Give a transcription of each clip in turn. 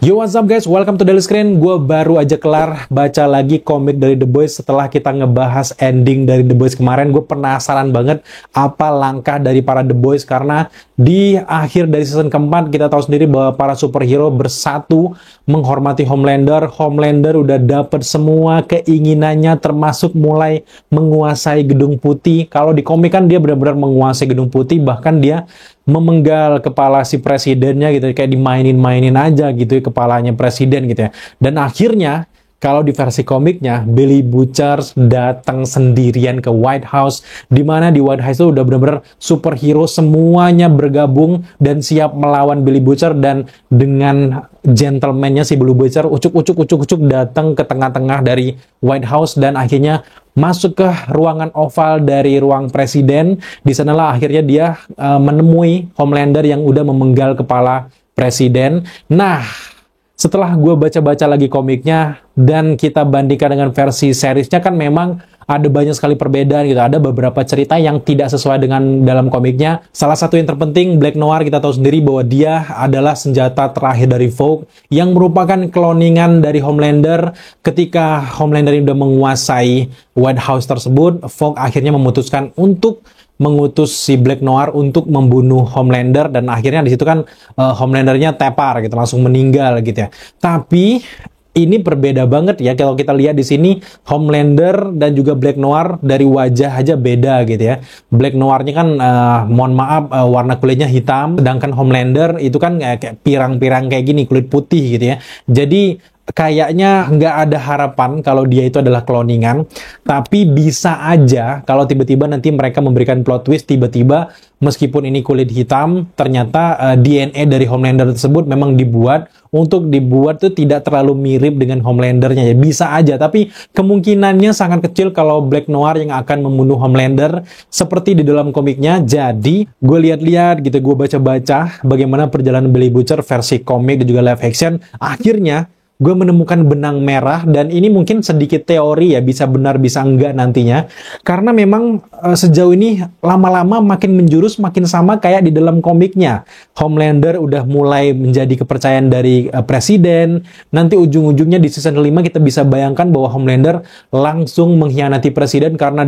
Yo, what's up guys? Welcome to Daily Screen. Gue baru aja kelar baca lagi komik dari The Boys setelah kita ngebahas ending dari The Boys kemarin. Gue penasaran banget apa langkah dari para The Boys, karena di akhir dari season keempat kita tahu sendiri bahwa para superhero bersatu menghormati Homelander. Homelander udah dapet semua keinginannya, termasuk mulai menguasai Gedung Putih. Kalau di komik kan dia benar-benar menguasai Gedung Putih, bahkan dia memenggal kepala si presidennya gitu, kayak dimainin-mainin aja gitu kepalanya presiden gitu ya. Dan akhirnya kalau di versi komiknya Billy Butcher datang sendirian ke White House, di mana di White House itu udah benar-benar superhero semuanya bergabung dan siap melawan Billy Butcher, dan dengan gentleman-nya si Billy Butcher ucuk datang ke tengah-tengah dari White House dan akhirnya masuk ke ruangan oval dari ruang presiden. Di sanalah akhirnya dia menemui Homelander yang udah memenggal kepala presiden. Nah, setelah gue baca-baca lagi komiknya dan kita bandingkan dengan versi seriesnya, kan memang ada banyak sekali perbedaan gitu. Ada beberapa cerita yang tidak sesuai dengan dalam komiknya. Salah satu yang terpenting, Black Noir, kita tahu sendiri bahwa dia adalah senjata terakhir dari Vought yang merupakan kloningan dari Homelander. Ketika Homelander udah menguasai White House tersebut, Vought akhirnya memutuskan untuk mengutus si Black Noir untuk membunuh Homelander, dan akhirnya di situ kan Homelandernya tepar gitu, langsung meninggal gitu ya. Tapi ini berbeda banget ya kalau kita lihat di sini, Homelander dan juga Black Noir dari wajah aja beda gitu ya. Black Noirnya kan mohon maaf warna kulitnya hitam, sedangkan Homelander itu kan kayak pirang-pirang kayak gini, kulit putih gitu ya. Jadi kayaknya nggak ada harapan kalau dia itu adalah cloningan. Tapi bisa aja kalau tiba-tiba nanti mereka memberikan plot twist, tiba-tiba meskipun ini kulit hitam, ternyata DNA dari Homelander tersebut memang dibuat tuh tidak terlalu mirip dengan Homelandernya ya. Bisa aja, tapi kemungkinannya sangat kecil kalau Black Noir yang akan membunuh Homelander seperti di dalam komiknya. Jadi gue lihat-lihat gitu, gue baca-baca bagaimana perjalanan Billy Butcher versi komik dan juga live action. Akhirnya gue menemukan benang merah, dan ini mungkin sedikit teori ya, bisa benar bisa enggak nantinya, karena memang sejauh ini lama-lama makin menjurus, makin sama kayak di dalam komiknya. Homelander udah mulai menjadi kepercayaan dari presiden. Nanti ujung-ujungnya di season 5 kita bisa bayangkan bahwa Homelander langsung mengkhianati presiden, karena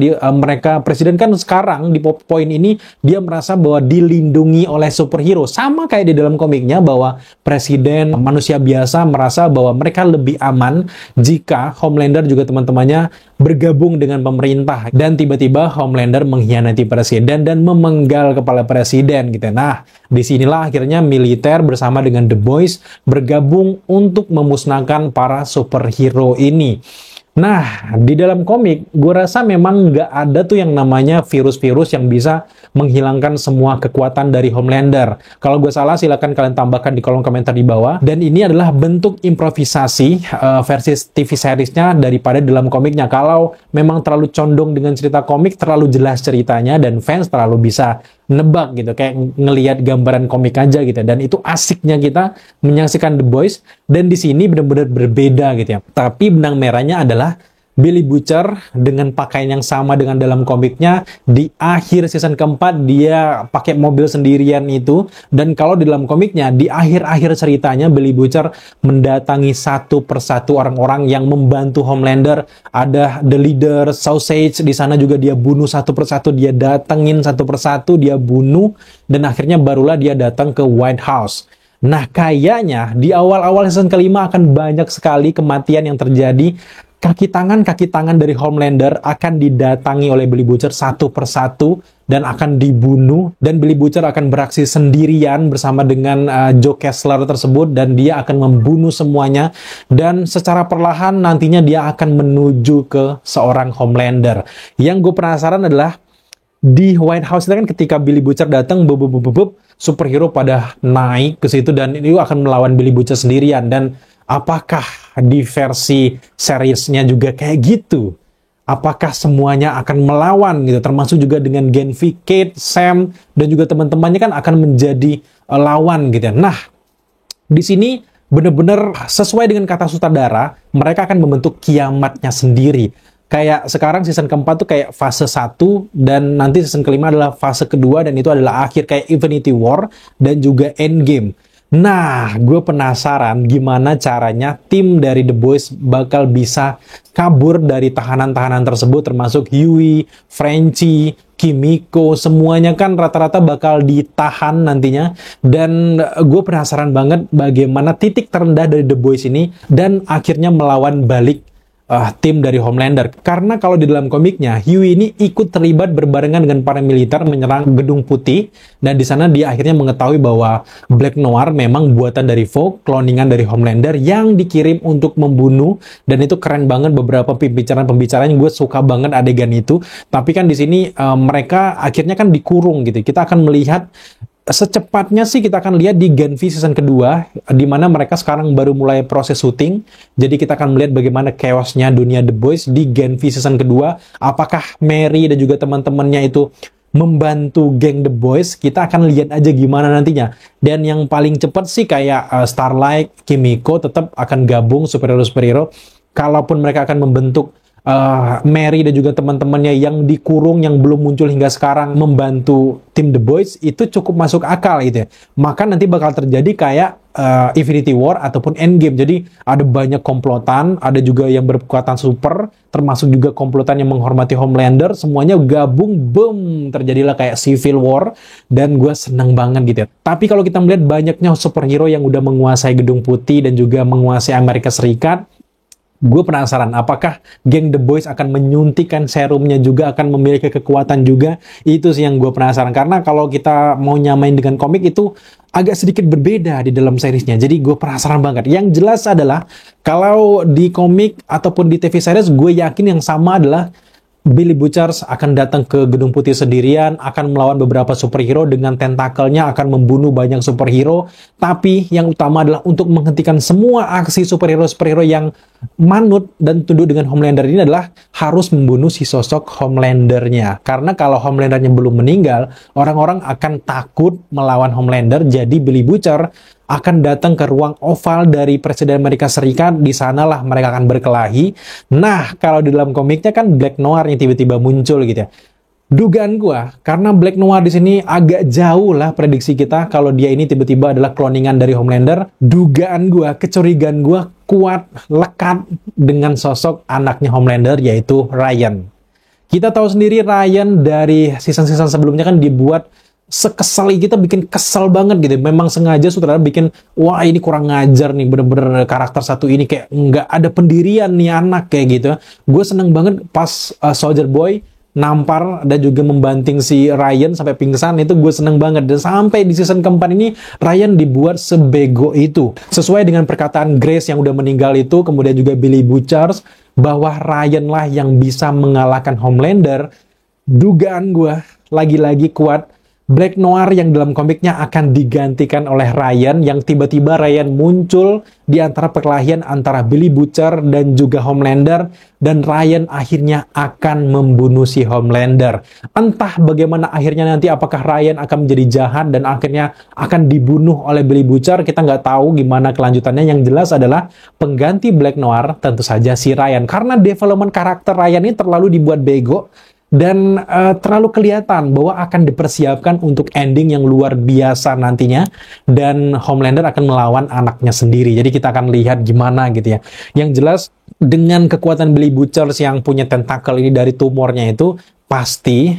presiden kan sekarang di poin ini dia merasa bahwa dilindungi oleh superhero, sama kayak di dalam komiknya bahwa presiden manusia biasa merasa bahwa mereka lebih aman jika Homelander juga teman-temannya bergabung dengan pemerintah, dan tiba-tiba Homelander mengkhianati presiden dan memenggal kepala presiden gitu. Nah, disinilah akhirnya militer bersama dengan The Boys bergabung untuk memusnahkan para superhero ini. Nah, di dalam komik, gue rasa memang nggak ada tuh yang namanya virus-virus yang bisa menghilangkan semua kekuatan dari Homelander. Kalau gue salah, silakan kalian tambahkan di kolom komentar di bawah. Dan ini adalah bentuk improvisasi versi TV seriesnya daripada dalam komiknya. Kalau memang terlalu condong dengan cerita komik, terlalu jelas ceritanya, dan fans terlalu bisa nebak gitu, kayak ngelihat gambaran komik aja gitu. Dan itu asiknya kita menyaksikan The Boys, dan di sini benar-benar berbeda gitu ya. Tapi benang merahnya adalah Billy Butcher dengan pakaian yang sama dengan dalam komiknya. Di akhir season keempat dia pakai mobil sendirian itu, dan kalau di dalam komiknya di akhir-akhir ceritanya Billy Butcher mendatangi satu persatu orang-orang yang membantu Homelander. Ada The Leader, Sausage, di sana juga dia bunuh satu persatu, dia datengin satu persatu, dia bunuh, dan akhirnya barulah dia datang ke White House. Nah, kayaknya di awal-awal season kelima akan banyak sekali kematian yang terjadi. Kaki tangan dari Homelander akan didatangi oleh Billy Butcher satu persatu dan akan dibunuh, dan Billy Butcher akan beraksi sendirian bersama dengan Joe Kessler tersebut, dan dia akan membunuh semuanya, dan secara perlahan nantinya dia akan menuju ke seorang Homelander. Yang gue penasaran adalah di White House itu kan ketika Billy Butcher datang, superhero pada naik ke situ dan itu akan melawan Billy Butcher sendirian. Dan apakah di versi seriesnya juga kayak gitu? Apakah semuanya akan melawan gitu, termasuk juga dengan Genvi, Kate, Sam, dan juga teman-temannya kan akan menjadi lawan gitu. Nah, di sini benar-benar sesuai dengan kata sutradara, mereka akan membentuk kiamatnya sendiri. Kayak sekarang season keempat tuh kayak fase 1, dan nanti season kelima adalah fase kedua, dan itu adalah akhir kayak Infinity War dan juga Endgame. Nah, gue penasaran gimana caranya tim dari The Boys bakal bisa kabur dari tahanan-tahanan tersebut, termasuk Hughie, Frenchie, Kimiko, semuanya kan rata-rata bakal ditahan nantinya. Dan gue penasaran banget bagaimana titik terendah dari The Boys ini dan akhirnya melawan balik tim dari Homelander. Karena kalau di dalam komiknya, Hughie ini ikut terlibat berbarengan dengan para militer menyerang Gedung Putih, dan di sana dia akhirnya mengetahui bahwa Black Noir memang buatan dari Vogue, cloningan dari Homelander yang dikirim untuk membunuh, dan itu keren banget beberapa pembicaraan-pembicaraan yang gue suka banget adegan itu. Tapi kan di sini mereka akhirnya kan dikurung gitu. Kita akan melihat secepatnya sih kita akan lihat di Gen V season kedua, di mana mereka sekarang baru mulai proses syuting. Jadi kita akan melihat bagaimana chaosnya dunia The Boys di Gen V season kedua. Apakah Mary dan juga teman-temannya itu membantu geng The Boys? Kita akan lihat aja gimana nantinya. Dan yang paling cepat sih kayak Starlight, Kimiko tetap akan gabung superhero-superhero. Kalaupun mereka akan membentuk Mary dan juga teman-temannya yang dikurung, yang belum muncul hingga sekarang, membantu tim The Boys, itu cukup masuk akal gitu ya. Maka nanti bakal terjadi kayak Infinity War ataupun Endgame. Jadi ada banyak komplotan, ada juga yang berkekuatan super, termasuk juga komplotan yang menghormati Homelander, semuanya gabung, boom, terjadilah kayak Civil War, dan gue seneng banget gitu ya. Tapi kalau kita melihat banyaknya superhero yang udah menguasai Gedung Putih dan juga menguasai Amerika Serikat, gue penasaran apakah geng The Boys akan menyuntikkan serumnya juga, akan memiliki kekuatan juga. Itu sih yang gue penasaran, karena kalau kita mau nyamain dengan komik itu agak sedikit berbeda di dalam seriesnya. Jadi gue penasaran banget. Yang jelas adalah kalau di komik ataupun di TV series, gue yakin yang sama adalah Billy Butcher akan datang ke Gedung Putih sendirian, akan melawan beberapa superhero dengan tentakelnya, akan membunuh banyak superhero. Tapi yang utama adalah untuk menghentikan semua aksi superhero-superhero yang manut dan tunduk dengan Homelander ini adalah harus membunuh si sosok Homelandernya. Karena kalau Homelandernya belum meninggal, orang-orang akan takut melawan Homelander. Jadi Billy Butcher akan datang ke ruang oval dari Presiden Amerika Serikat. Di sanalah mereka akan berkelahi. Nah, kalau di dalam komiknya kan Black Noir yang tiba-tiba muncul gitu ya. Dugaan gua, karena Black Noir di sini agak jauh lah prediksi kita kalau dia ini tiba-tiba adalah cloningan dari Homelander. Dugaan gua, kecurigaan gua kuat, lekat dengan sosok anaknya Homelander, yaitu Ryan. Kita tahu sendiri Ryan dari season-season sebelumnya kan dibuat sekesal, kita bikin kesel banget gitu. Memang sengaja sutradara bikin, wah ini kurang ngajar nih, bener-bener karakter satu ini kayak nggak ada pendirian nih anak kayak gitu. Gue seneng banget pas Soldier Boy nampar dan juga membanting si Ryan sampai pingsan, itu gue seneng banget. Dan sampai di season keempat ini Ryan dibuat sebego itu, sesuai dengan perkataan Grace yang udah meninggal itu, kemudian juga Billy Butcher, bahwa Ryan lah yang bisa mengalahkan Homelander. Dugaan gue lagi-lagi kuat, Black Noir yang dalam komiknya akan digantikan oleh Ryan, yang tiba-tiba Ryan muncul di antara perkelahian antara Billy Butcher dan juga Homelander, dan Ryan akhirnya akan membunuh si Homelander. Entah bagaimana akhirnya nanti, apakah Ryan akan menjadi jahat dan akhirnya akan dibunuh oleh Billy Butcher, kita nggak tahu gimana kelanjutannya. Yang jelas adalah pengganti Black Noir tentu saja si Ryan, karena development karakter Ryan ini terlalu dibuat bego dan terlalu kelihatan bahwa akan dipersiapkan untuk ending yang luar biasa nantinya, dan Homelander akan melawan anaknya sendiri. Jadi kita akan lihat gimana gitu ya. Yang jelas dengan kekuatan Billy Butcher yang punya tentakel ini dari tumornya itu, pasti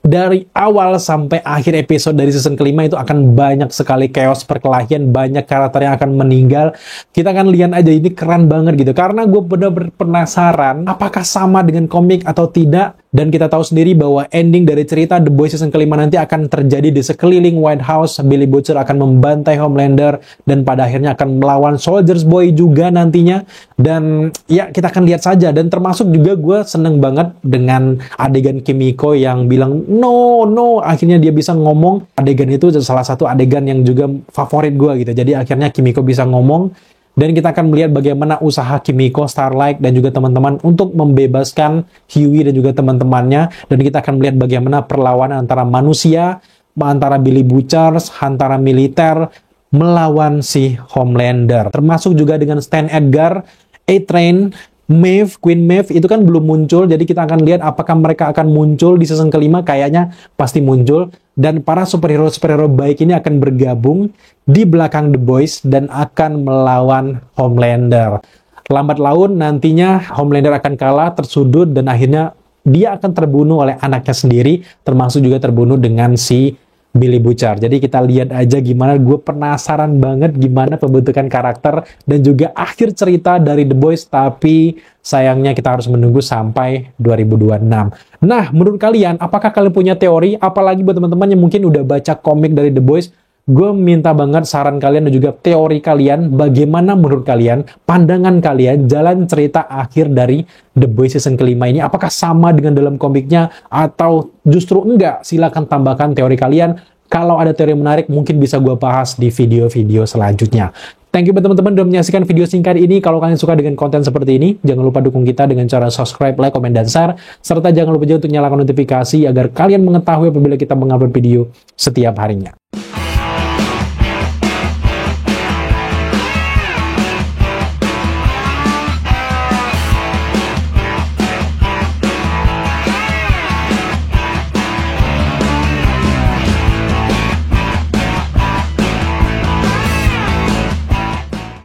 dari awal sampai akhir episode dari season kelima itu akan banyak sekali chaos perkelahian, banyak karakter yang akan meninggal. Kita akan lihat aja, ini keren banget gitu. Karena gue benar-benar penasaran apakah sama dengan komik atau tidak. Dan kita tahu sendiri bahwa ending dari cerita The Boys season kelima nanti akan terjadi di sekeliling White House. Billy Butcher akan membantai Homelander dan pada akhirnya akan melawan Soldier Boy juga nantinya. Dan ya kita akan lihat saja. Dan termasuk juga gue seneng banget dengan adegan Kimiko yang bilang no, akhirnya dia bisa ngomong. Adegan itu salah satu adegan yang juga favorit gue gitu. Jadi akhirnya Kimiko bisa ngomong. Dan kita akan melihat bagaimana usaha Kimiko, Starlight, dan juga teman-teman untuk membebaskan Hughie dan juga teman-temannya. Dan kita akan melihat bagaimana perlawanan antara manusia, antara Billy Butcher, antara militer, melawan si Homelander. Termasuk juga dengan Stan Edgar, A-Train, Maeve, Queen Maeve itu kan belum muncul, jadi kita akan lihat apakah mereka akan muncul di season kelima. Kayaknya pasti muncul, dan para superhero baik ini akan bergabung di belakang The Boys dan akan melawan Homelander. Lambat laun nantinya Homelander akan kalah, tersudut, dan akhirnya dia akan terbunuh oleh anaknya sendiri, termasuk juga terbunuh dengan si Billy Butcher. Jadi kita lihat aja gimana, gue penasaran banget gimana pembentukan karakter dan juga akhir cerita dari The Boys, tapi sayangnya kita harus menunggu sampai 2026. Nah, menurut kalian, apakah kalian punya teori? Apalagi buat teman-teman yang mungkin udah baca komik dari The Boys, gue minta banget saran kalian dan juga teori kalian, bagaimana menurut kalian, pandangan kalian, jalan cerita akhir dari The Boys season kelima ini, apakah sama dengan dalam komiknya, atau justru enggak? Silahkan tambahkan teori kalian. Kalau ada teori menarik, mungkin bisa gue bahas di video-video selanjutnya. Thank you buat teman-teman udah menyaksikan video singkat ini. Kalau kalian suka dengan konten seperti ini, jangan lupa dukung kita dengan cara subscribe, like, komen, dan share. Serta jangan lupa juga untuk nyalakan notifikasi agar kalian mengetahui apabila kita mengupload video setiap harinya.